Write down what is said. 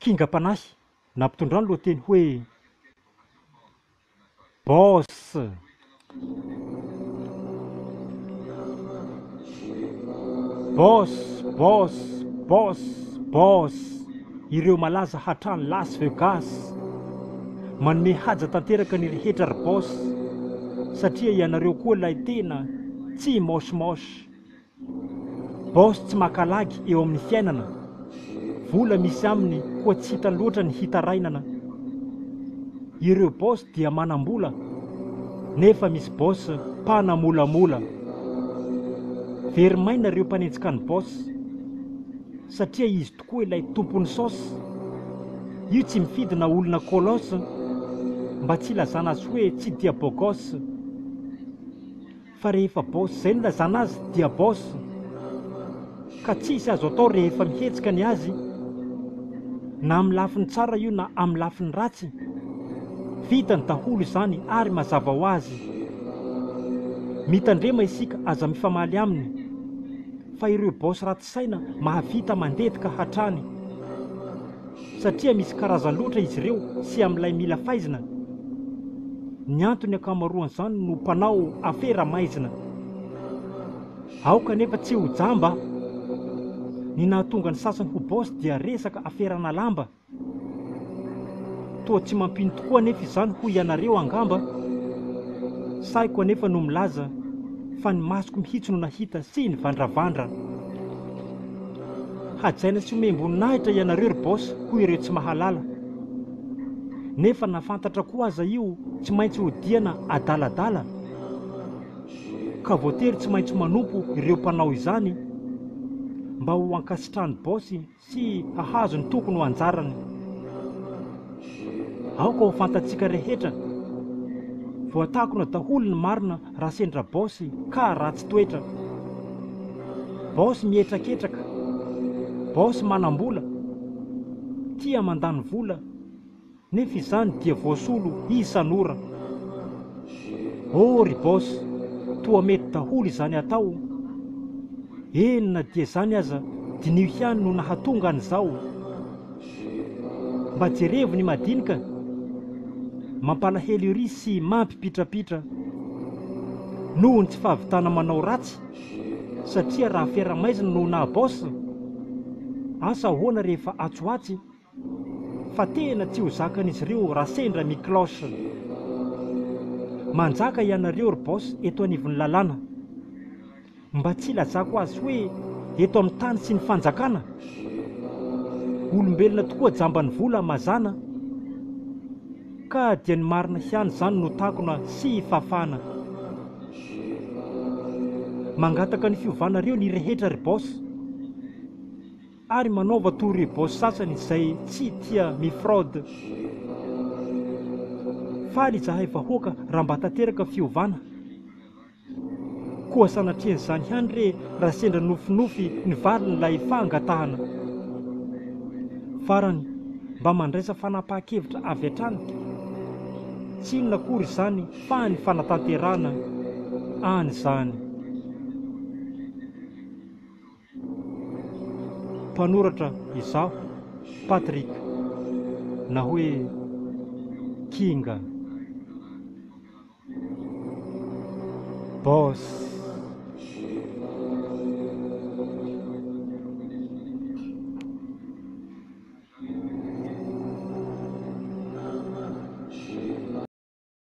Kingam-panahy nampitondrano lohateny hoe Boss. Boss, boss, boss, boss. Ireo malaza hatrany Las Vegas manome haja tanteraka ny rehetra ry boss, satria ianareo koa ilay tena tsy moshmosh. Boss tsy makalagy eo amin'ny fiainana, vola misy aminy koa tsy hitany loatra ny hitarainana. Ireo boss dia manam-bola, nefa misy boss mpanamolamola. Very maina ireo mpanenjika ny boss, satria izy tokoa ilay tompony saosy. Io tsy mifidy na olona kolosy, mba tsy ilazana azy hoe tsy dia bogos. Fa rehefa boss izay no ilazana azy dia boss, ka tsisy azo atao rehefa mihetsika ny azy, na amin'ny lafiny tsara io na amin'ny lafiny ratsy. Vitany daholo izany ary mazava ho azy. Mitandrema isika aza mifamaly aminy, fa ireo boss ratsy saina mahavita mandetika hatrany, satria misy karazany loatra izy ireo sy amin'ilay mila faizina. Ny antony ankamaroan'izany no mpanao afera maizina. Ao kanefa tsy ho jamba. Ny nahatonga ny sasany ho boss dia resaka aferana lamba. Toa tsy mampino tokoa anefa izany ho ianareo angamba. Saiko anefa no milaza fa ny masoko mihitsy no nahita sy ny vandravandra. Hajaina sy omem-boninahitra ianareo ry boss ho ireo tsy mahalala. Nefa nafantatra koa aza io tsy maintsy hodiana adaladala, ka voatery tsy maintsy manompo ireo mpanao izany mba ho ankasitrany bossy sy hahazo ny tokony ho anjarany. Aoka ho fantatsika rehetra, voatakona daholo ny marina raha sendra bossy ka ratsy toetra. Bossy mietraketraka, bossy manam-bola, tia mandany vola, nefa izany dia voasolo isan'ora. Ry boss, toa mety daholo izany atao. Enina dia izany aza dinio ihany no nahatonga an'izao. Mba jerevo ny madinika, mampalahelo ery sy mampipitrapitra, noho ny tsy fahavitana manao ratsy, satria raha fiaramaizina no na boss, asa ahoana rehefa atsoatsy, fa tena tsy ho zakan'izy ireo raha sendra miklosy. Manjaka ianareo ry boss eto anivon'ny lalàna, mba tsy ilazako azy hoe eto amin'ny tany sy ny fanjakana. Olombelona tokoa jambany vola mazana, ka dia ny marina ihany izany no takona sy fafana. Mangataka ny fiovanareo ny rehetra ry boss, ary manaova toy ireo boss sasany izay tsy tia mifraude. Faly izahay vahoaka raha mba tanteraka fiovana, koa sanatrian'izany ihany raha sendra nofinofy ny valin'ilay fangatahana. Farany mba mandraisa fanapahan-kevitra avy hatrany, tsy inona akory izany fa ny fanatanterana an'izany. Mpanoratra izaho, Patrick, na hoe Kinga. Boss.